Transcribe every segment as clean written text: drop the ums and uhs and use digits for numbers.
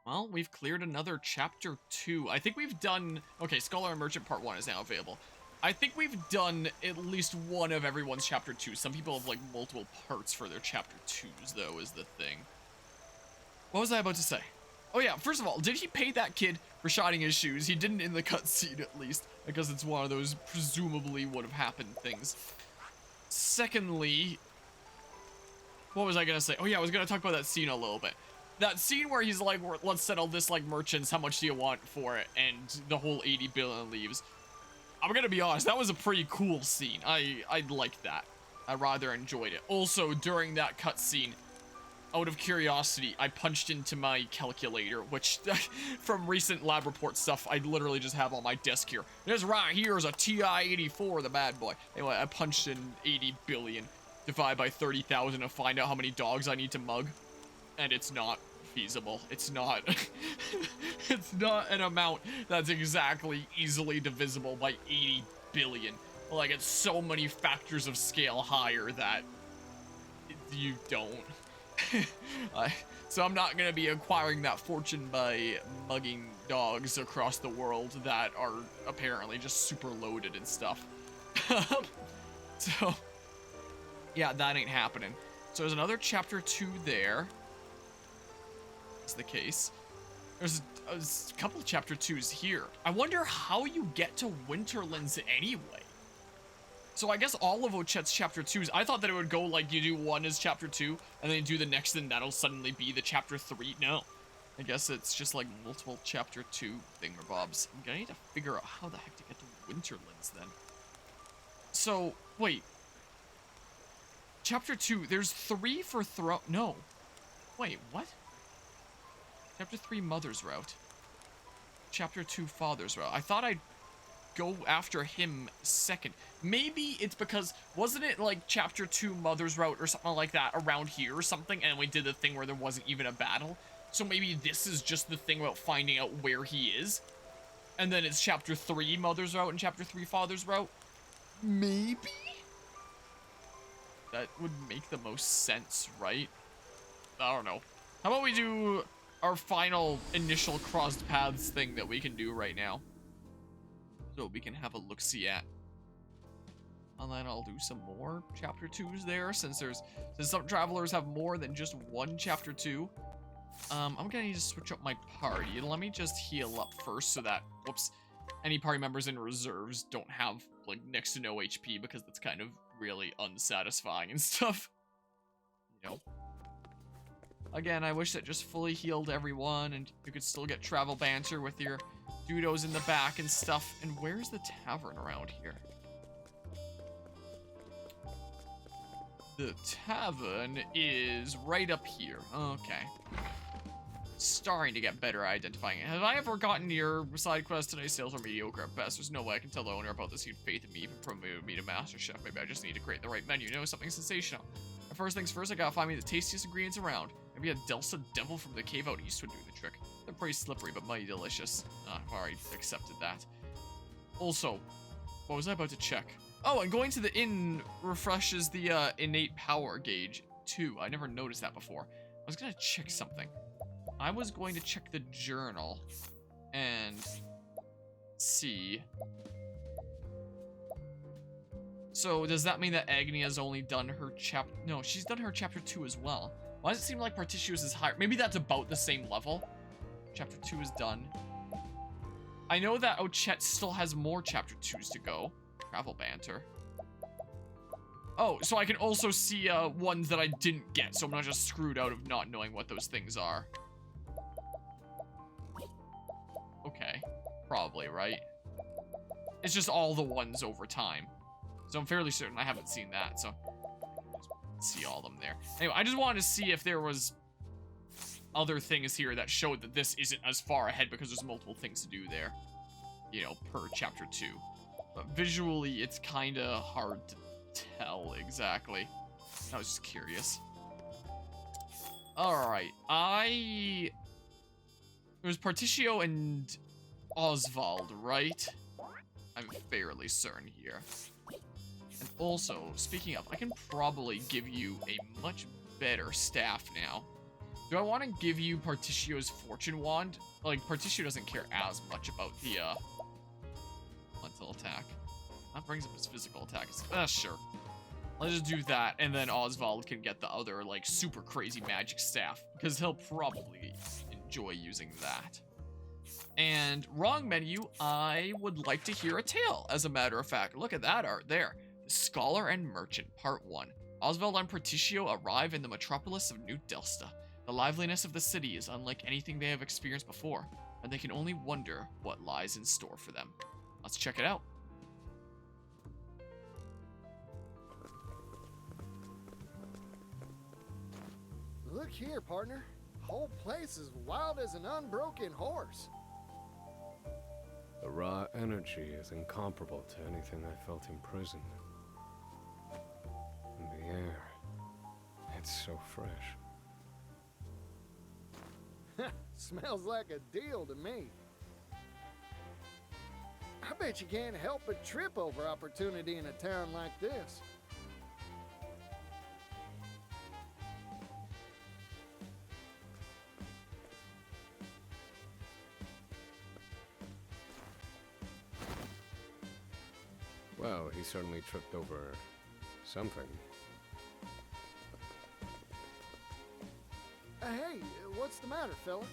Well, we've cleared another chapter 2. I think we've done... Okay, Scholar and Merchant Part 1 is now available. I think we've done at least one of everyone's chapter 2. Some people have, like, multiple parts for their chapter 2s, though, is the thing. What was I about to say? Oh, yeah, first of all, did he pay that kid for shining his shoes? He didn't in the cutscene, at least, because it's one of those presumably would have happened things. Secondly... What was I gonna say? Oh, yeah, I was gonna talk about that scene a little bit. That scene where he's like, let's settle this like merchants, how much do you want for it? And the whole 80 billion leaves. I'm gonna be honest, that was a pretty cool scene. I liked that. I rather enjoyed it. Also, during that cutscene, out of curiosity, I punched into my calculator, which from recent lab report stuff, I literally just have on my desk here. This right here is a TI-84, the bad boy. Anyway, I punched in 80 billion, divide by 30,000 to find out how many dogs I need to mug. And it's not feasible. It's not. It's not an amount that's exactly easily divisible by 80 billion. Like, it's so many factors of scale higher that you don't. So I'm not going to be acquiring that fortune by mugging dogs across the world that are apparently just super loaded and stuff. So, yeah, that ain't happening. So there's another chapter 2 there. Is the case. There's a couple of chapter 2s here. I wonder how you get to Winterlands anyway. So I guess all of Ochet's chapter 2s, I thought that it would go like you do one as chapter 2, and then you do the next, and that'll suddenly be the chapter 3. No. I guess it's just like multiple chapter 2 thingamabobs. I'm gonna need to figure out how the heck to get to Winterlands then. So, wait. Chapter 2, there's 3 for no. Wait, what? Chapter 3, Mother's Route. Chapter 2, Father's Route. I thought I'd go after him second. Maybe it's because, wasn't it like Chapter 2, Mother's Route or something like that around here or something, and we did the thing where there wasn't even a battle? So maybe this is just the thing about finding out where he is? And then it's Chapter 3, Mother's Route, and Chapter 3, Father's Route? Maybe? That would make the most sense, right? I don't know. How about we do our final initial crossed paths thing that we can do right now, so we can have a look-see at. And then I'll do some more chapter 2s there, since some travelers have more than just one chapter 2. I'm gonna need to switch up my party. Let me just heal up first so that, whoops, any party members in reserves don't have like next to no HP, because that's kind of really unsatisfying and stuff. You know. Again, I wish that just fully healed everyone and you could still get travel banter with your dudos in the back and stuff. And where's the tavern around here? The tavern is right up here. Okay. Starting to get better at identifying it. Have I ever gotten your side quest today? Sales are mediocre at best. There's no way I can tell the owner about this. He'd faith in me, even promoted me to master chef. Maybe I just need to create the right menu. You know, something sensational. But first things first, I gotta find me the tastiest ingredients around. Maybe a Delsa Devil from the cave out east would do the trick. They're pretty slippery, but mighty delicious. I've already accepted that. Also, what was I about to check? Oh, and going to the inn refreshes the innate power gauge, too. I never noticed that before. I was gonna check something. I was going to check the journal and see. So, does that mean that Agni has only done her chapter? No, she's done her chapter 2 as well. Why does it seem like Partitius is higher? Maybe that's about the same level. Chapter 2 is done. I know that Ochet still has more chapter 2s to go. Travel banter. Oh, so I can also see ones that I didn't get, so I'm not just screwed out of not knowing what those things are. Okay. Probably, right? It's just all the ones over time. So I'm fairly certain I haven't seen that, so see all of them there. Anyway, I just wanted to see if there was other things here that showed that this isn't as far ahead, because there's multiple things to do there, you know, per chapter 2. But visually, it's kind of hard to tell exactly. I was just curious. Alright, it was Partitio and Oswald, right? I'm fairly certain here. And also, speaking of, I can probably give you a much better staff now. Do I want to give you Particcio's fortune wand? Like, Particio doesn't care as much about the, mental attack. That brings up his physical attack. Sure. Let's just do that, and then Oswald can get the other, like, super crazy magic staff, because he'll probably enjoy using that. And wrong menu, I would like to hear a tale, as a matter of fact. Look at that art there. Scholar and Merchant, Part 1. Oswald and Particio arrive in the metropolis of New Delsta. The liveliness of the city is unlike anything they have experienced before, and they can only wonder what lies in store for them. Let's check it out. Look here, partner. Whole place is wild as an unbroken horse. The raw energy is incomparable to anything I felt in prison. And the air, it's so fresh. Smells like a deal to me. I bet you can't help but trip over opportunity in a town like this. Well, he certainly tripped over something. Hey, what's the matter, fella?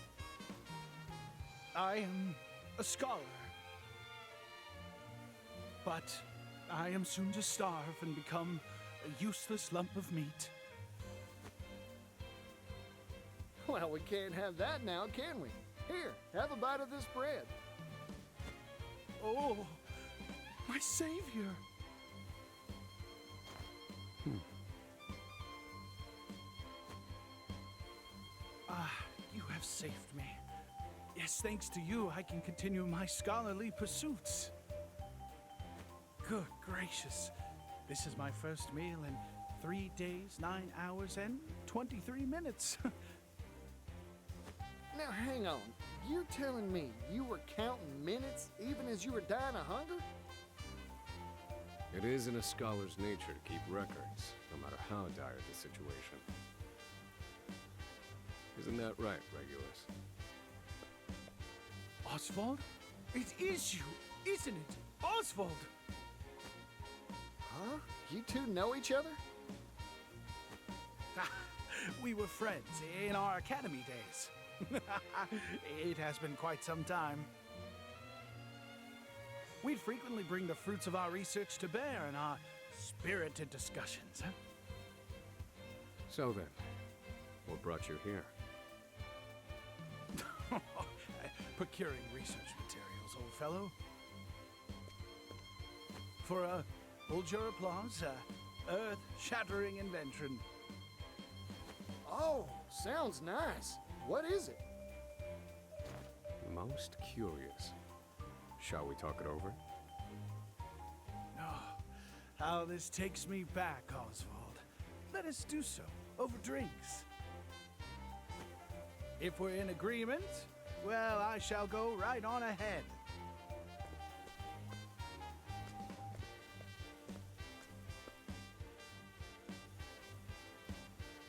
I am a scholar. But I am soon to starve and become a useless lump of meat. Well, we can't have that now, can we? Here, have a bite of this bread. Oh, my savior. You have saved me. Yes, thanks to you, I can continue my scholarly pursuits. Good gracious. This is my first meal in 3 days, 9 hours, and 23 minutes. Now, hang on. You're telling me you were counting minutes even as you were dying of hunger? It is in a scholar's nature to keep records, no matter how dire the situation. Isn't that right, Regulus? Oswald? It is you, isn't it? Oswald! Huh? You two know each other? We were friends in our academy days. It has been quite some time. We'd frequently bring the fruits of our research to bear in our spirited discussions. So then, what brought you here? Procuring research materials, old fellow. For hold your applause, earth-shattering invention. Oh, sounds nice. What is it? Most curious. Shall we talk it over? Oh, how this takes me back, Oswald. Let us do so, over drinks. If we're in agreement, well, I shall go right on ahead.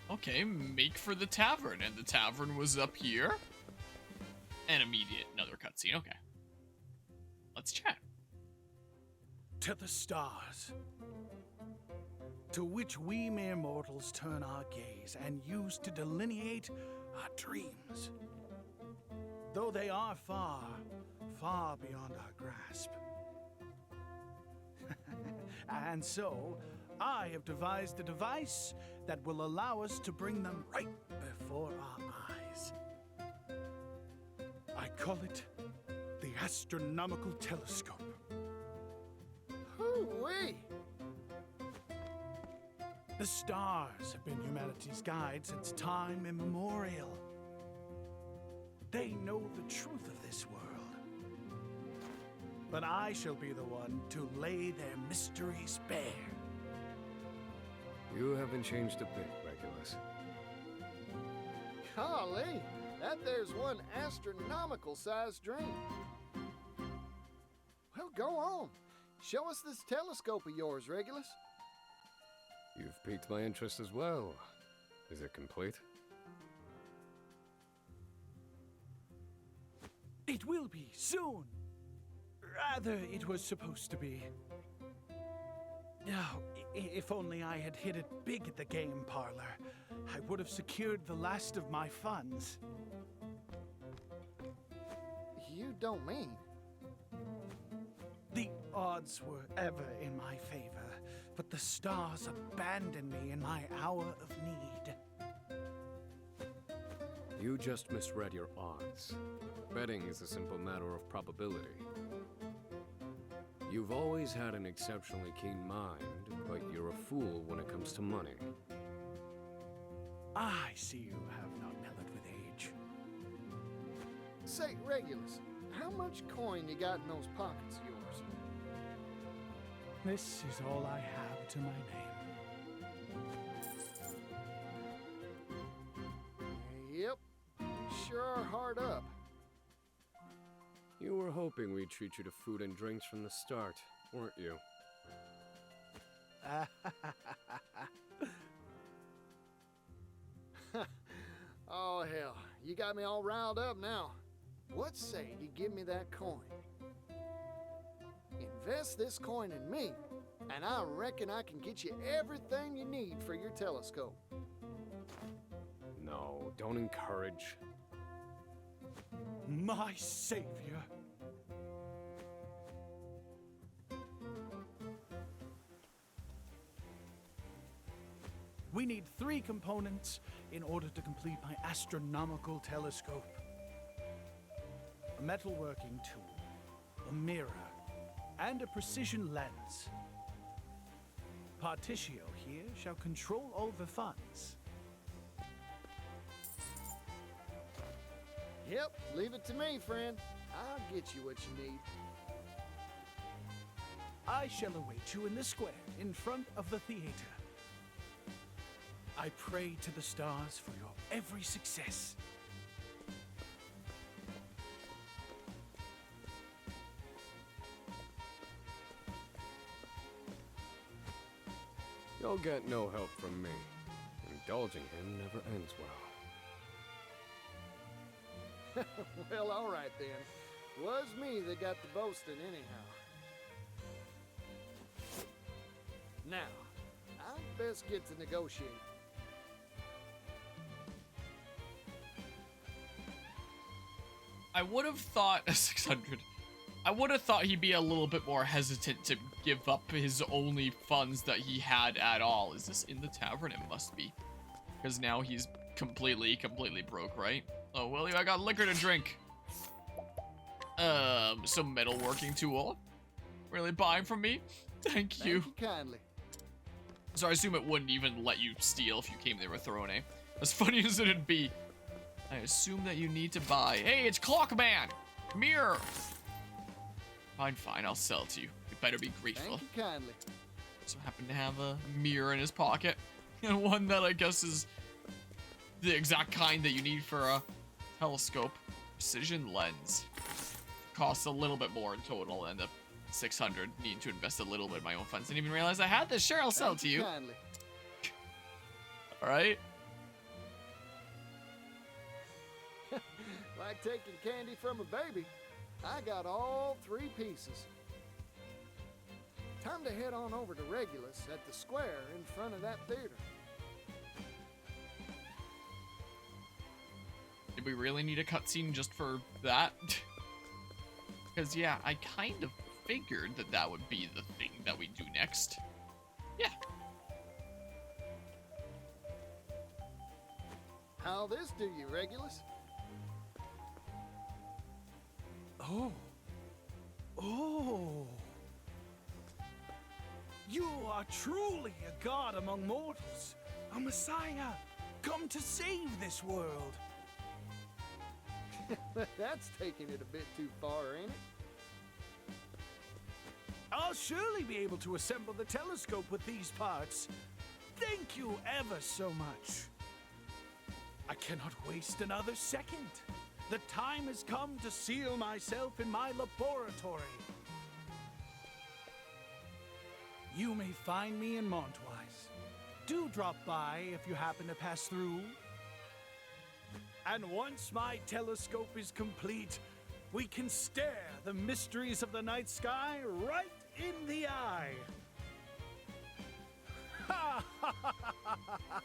Okay, make for the tavern, and the tavern was up here. And immediate another cutscene, okay. Let's chat. To the stars, to which we mere mortals turn our gaze and use to delineate our dreams. Though they are far, far beyond our grasp. And so, I have devised a device that will allow us to bring them right before our eyes. I call it the astronomical telescope. Hoo-wee! The stars have been humanity's guide since time immemorial. They know the truth of this world. But I shall be the one to lay their mysteries bare. You haven't changed a bit, Regulus. Golly, that there's one astronomical-sized dream. Well, go on. Show us this telescope of yours, Regulus. You've piqued my interest as well. Is it complete? It will be soon. Rather, it was supposed to be. Oh, if only I had hit it big at the game parlor, I would have secured the last of my funds. You don't mean? The odds were ever in my favor, but the stars abandoned me in my hour of need. You just misread your odds. Betting is a simple matter of probability. You've always had an exceptionally keen mind, but you're a fool when it comes to money. I see you have not mellowed with age. Say, Regulus, how much coin you got in those pockets of yours? This is all I have to my name. Yep, you sure are hard up. You were hoping we'd treat you to food and drinks from the start, weren't you? Oh, hell, you got me all riled up now. What say you give me that coin? Invest this coin in me, and I reckon I can get you everything you need for your telescope. No, don't encourage. My savior. We need 3 components in order to complete my astronomical telescope. A metalworking tool, a mirror, and a precision lens. Particio here shall control all the funds. Yep, leave it to me, friend. I'll get you what you need. I shall await you in the square in front of the theater. I pray to the stars for your every success. You'll get no help from me. Indulging him never ends well. Well, all right then. Was me that got the boasting anyhow. Now, I'd best get to negotiate. I would have thought 600. I would have thought he'd be a little bit more hesitant to give up his only funds that he had at all. Is this in the tavern? It must be. Because now he's completely broke, right? Oh, Willie, I got liquor to drink. Some metalworking tool. Really buying from me? Thank you. Thank you kindly. So I assume it wouldn't even let you steal if you came there with Throne. As funny as it'd be. I assume that you need to buy. Hey, it's Clockman! Mirror! Fine, I'll sell it to you. You better be grateful. Thank you kindly. So happen to have a mirror in his pocket. And one that I guess is the exact kind that you need for a telescope. Precision lens. Costs a little bit more in total than the 600. Need to invest a little bit in my own funds. Didn't even realize I had this. Sure, I'll sell it to you. Kindly. Alright? Like taking candy from a baby. I got all 3 pieces. Time to head on over to Regulus at the square in front of that theater. Did we really need a cutscene just for that? Because, yeah, I kind of figured that that would be the thing that we do next. Yeah. How'll this do you, Regulus? Oh. You are truly a god among mortals. A messiah, come to save this world. That's taking it a bit too far, ain't it? I'll surely be able to assemble the telescope with these parts. Thank you ever so much. I cannot waste another second. The time has come to seal myself in my laboratory. You may find me in Montwise. Do drop by if you happen to pass through. And once my telescope is complete, we can stare the mysteries of the night sky right in the eye. Ha ha ha ha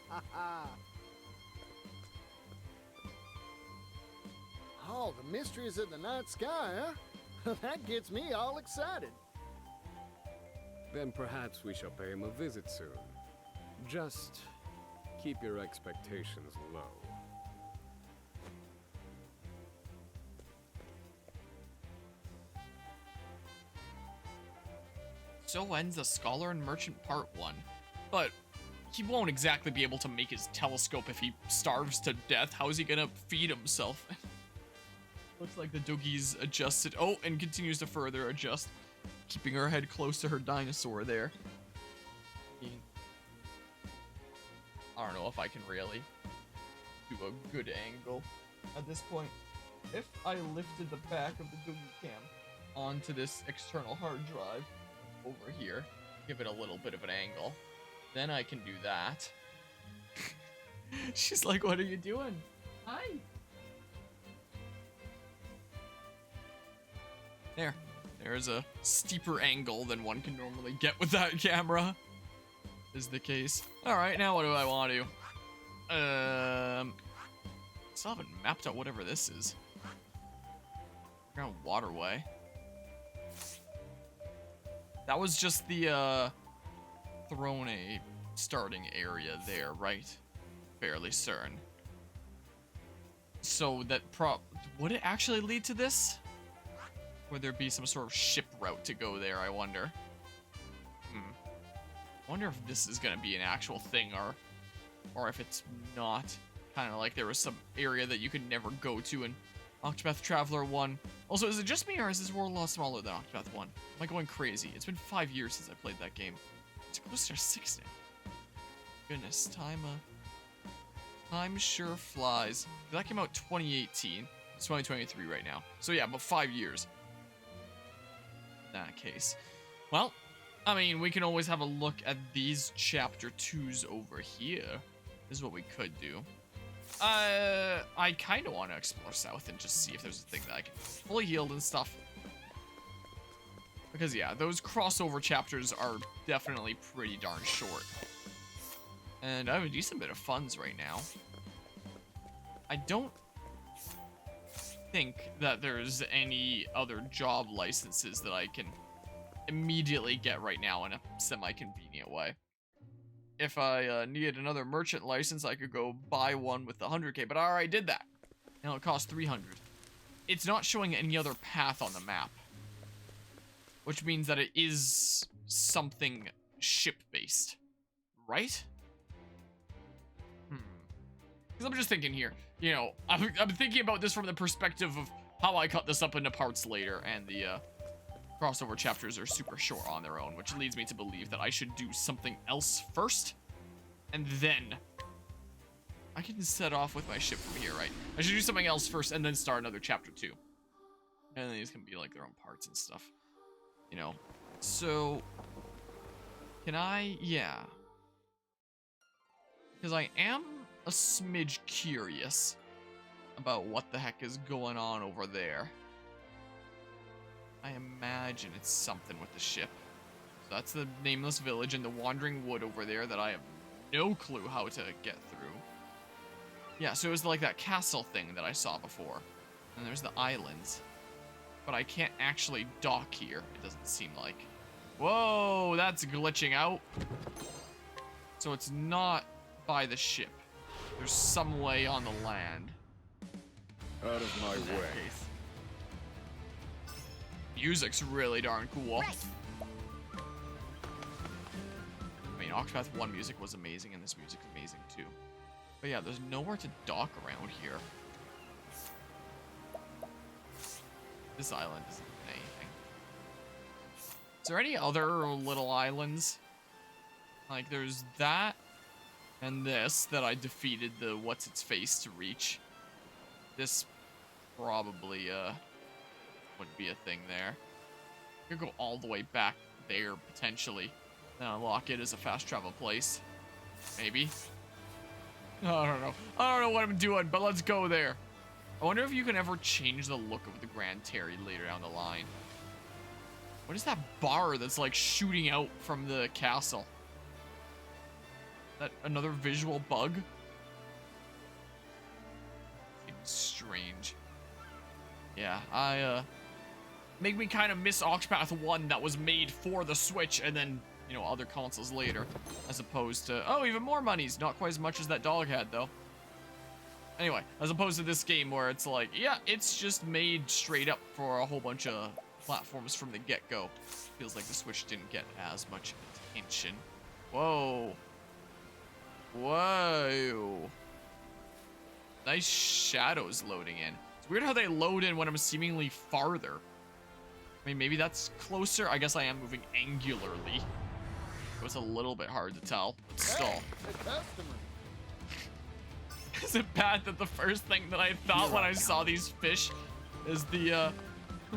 ha ha! Oh, the mysteries of the night sky, huh? That gets me all excited. Then perhaps we shall pay him a visit soon. Just keep your expectations low. So ends the Scholar and Merchant Part 1. But he won't exactly be able to make his telescope if he starves to death. How is he gonna feed himself? Looks like the Doogie's adjusted. Oh, and continues to further adjust. Keeping her head close to her dinosaur there. I don't know if I can really do a good angle at this point. If I lifted the back of the Doogie cam onto this external hard drive over here, give it a little bit of an angle, then I can do that. She's like, what are you doing? Hi. There's a steeper angle than one can normally get with that camera. Is the case. Alright, now what do I want to do? Still haven't mapped out whatever this is. Ground waterway. That was just the Throne starting area there, right? Fairly certain. So that would it actually lead to this? Would there be some sort of ship route to go there, I wonder? I wonder if this is gonna be an actual thing or if it's not. Kind of like there was some area that you could never go to in Octopath Traveler 1. Also, is it just me or is this world a lot smaller than Octopath 1? Am I going crazy? It's been 5 years since I played that game. It's close to 6 now. Goodness, time sure flies. That came out 2018. It's 2023 right now. So yeah, about 5 years. In that case. Well, I mean, we can always have a look at these chapter 2s over here. This is what we could do. I kind of want to explore south and just see if there's a thing that I can fully healed and stuff. Because yeah, those crossover chapters are definitely pretty darn short. And I have a decent bit of funds right now. I don't think that there's any other job licenses that I can immediately get right now in a semi-convenient way. If I needed another merchant license, I could go buy one with the 100k, but I already did that. Now it costs 300. It's not showing any other path on the map, which means that it is something ship-based, right? Because I'm just thinking here, you know, I'm thinking about this from the perspective of how I cut this up into parts later, and the crossover chapters are super short on their own, which leads me to believe that I should do something else first, and then I can set off with my ship from here, right? I should do something else first, and then start another chapter 2. And then these can be like their own parts and stuff, you know. So, can I? Yeah. Because I am a smidge curious about what the heck is going on over there. I imagine it's something with the ship. So that's the nameless village and the wandering wood over there that I have no clue how to get through. Yeah, so it was like that castle thing that I saw before. And there's the islands. But I can't actually dock here, it doesn't seem like. Whoa, that's glitching out. So it's not by the ship. There's some way on the land. Out of my way. Music's really darn cool. Right. I mean, Octopath 1 music was amazing, and this music's amazing too. But yeah, there's nowhere to dock around here. This island isn't anything. Is there any other little islands? Like, there's that, and this that I defeated the what's-its-face to reach. This probably, wouldn't be a thing there. You could go all the way back there, potentially. Then unlock it as a fast travel place. Maybe. I don't know. I don't know what I'm doing, but let's go there. I wonder if you can ever change the look of the Grand Terry later down the line. What is that bar that's like shooting out from the castle? That another visual bug? Seems strange. Yeah, make me kind of miss Octopath 1 that was made for the Switch and then, you know, other consoles later. As opposed to, oh, even more monies. Not quite as much as that dog had, though. Anyway, as opposed to this game where it's like, yeah, it's just made straight up for a whole bunch of platforms from the get-go. Feels like the Switch didn't get as much attention. Whoa. Whoa. Nice shadows loading in. It's weird how they load in when I'm seemingly farther. I mean, maybe that's closer. I guess I am moving angularly. It was a little bit hard to tell, but still. Hey, a customer. Is it bad that the first thing that I thought when I saw these fish is the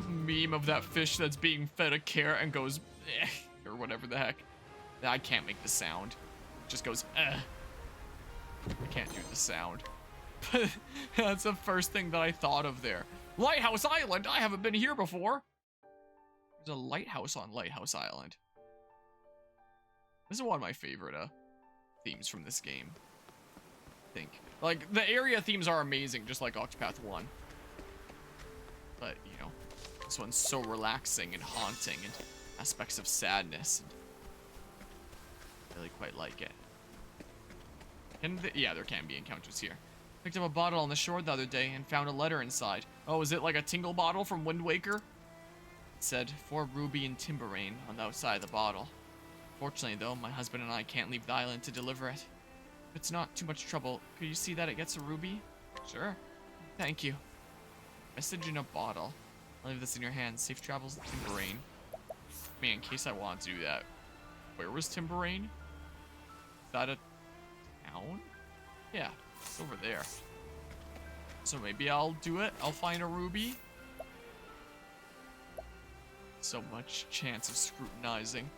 meme of that fish that's being fed a carrot and goes, eh, or whatever the heck. I can't make the sound. It just goes, eh. I can't do the sound. But that's the first thing that I thought of there. Lighthouse Island? I haven't been here before. There's a lighthouse on Lighthouse Island. This is one of my favorite themes from this game. I think. Like, the area themes are amazing, just like Octopath 1. But, you know, this one's so relaxing and haunting and aspects of sadness. And I really quite like it. And yeah, there can be encounters here. Picked up a bottle on the shore the other day and found a letter inside. Oh, is it like a tingle bottle from Wind Waker? It said, "For Ruby and Timberrain" on the outside of the bottle. Fortunately, though, my husband and I can't leave the island to deliver it. If it's not too much trouble, could you see that it gets a ruby? Sure. Thank you. Message in a bottle. I'll leave this in your hands. Safe travels to Timberrain. Man, in case I want to do that. Where was Timberrain? Is that a town? Yeah, it's over there. So maybe I'll do it. I'll find a ruby. So much chance of scrutinizing.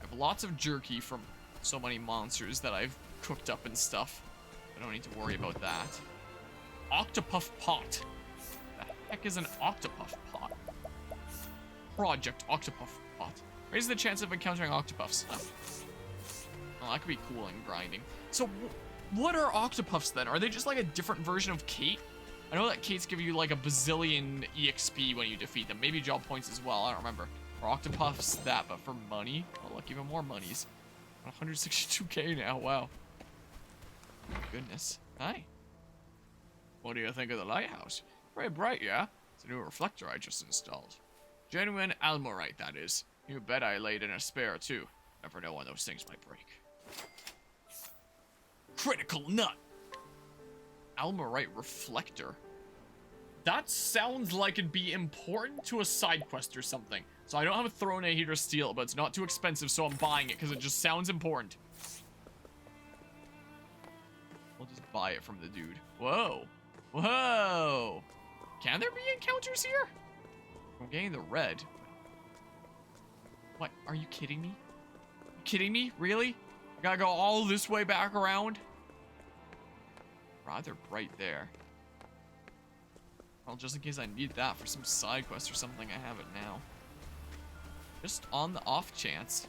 I have lots of jerky from so many monsters that I've cooked up and stuff. I don't need to worry about that. Octopuff pot. The heck is an Octopuff pot? Project Octopuff pot. Raises the chance of encountering octopuffs. Oh, that could be cool in grinding. So, what are octopuffs then? Are they just like a different version of Kate? I know that Kates give you like a bazillion EXP when you defeat them. Maybe job points as well. I don't remember. For octopuffs, that, but for money? Oh, look, even more monies. 162k now. Wow. Oh, goodness. Hi. What do you think of the lighthouse? Very bright, yeah? It's a new reflector I just installed. Genuine almorite, that is. You bet I laid in a spare, too. Never know when those things might break. Critical nut! Almorite reflector. That sounds like it'd be important to a side quest or something. So I don't have a throne here to steal it, but it's not too expensive, so I'm buying it because it just sounds important. We'll just buy it from the dude. Whoa. Whoa. Can there be encounters here? I'm getting the red. What? Are you kidding me? You kidding me? Really? I gotta go all this way back around? Rather bright there. Well, just in case I need that for some side quest or something, I have it now. Just on the off chance.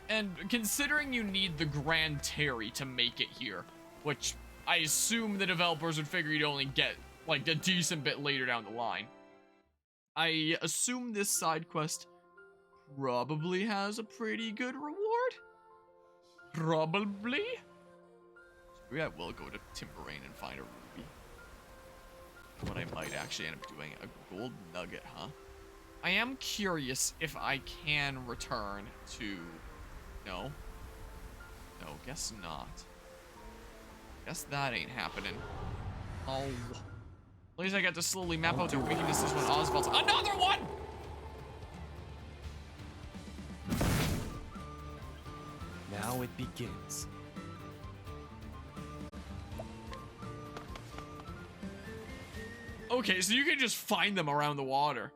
And considering you need the Grand Terry to make it here, which I assume the developers would figure you'd only get like a decent bit later down the line. I assume this side quest probably has a pretty good reward. Probably. Maybe I will go to Timberrain and find a ruby. What I might actually end up doing, a gold nugget, huh? I am curious if I can return to... No. No, guess not. Guess that ain't happening. Oh. At least I get to slowly map out their weaknesses when Oswald's... Another one! Now it begins. Okay, so you can just find them around the water.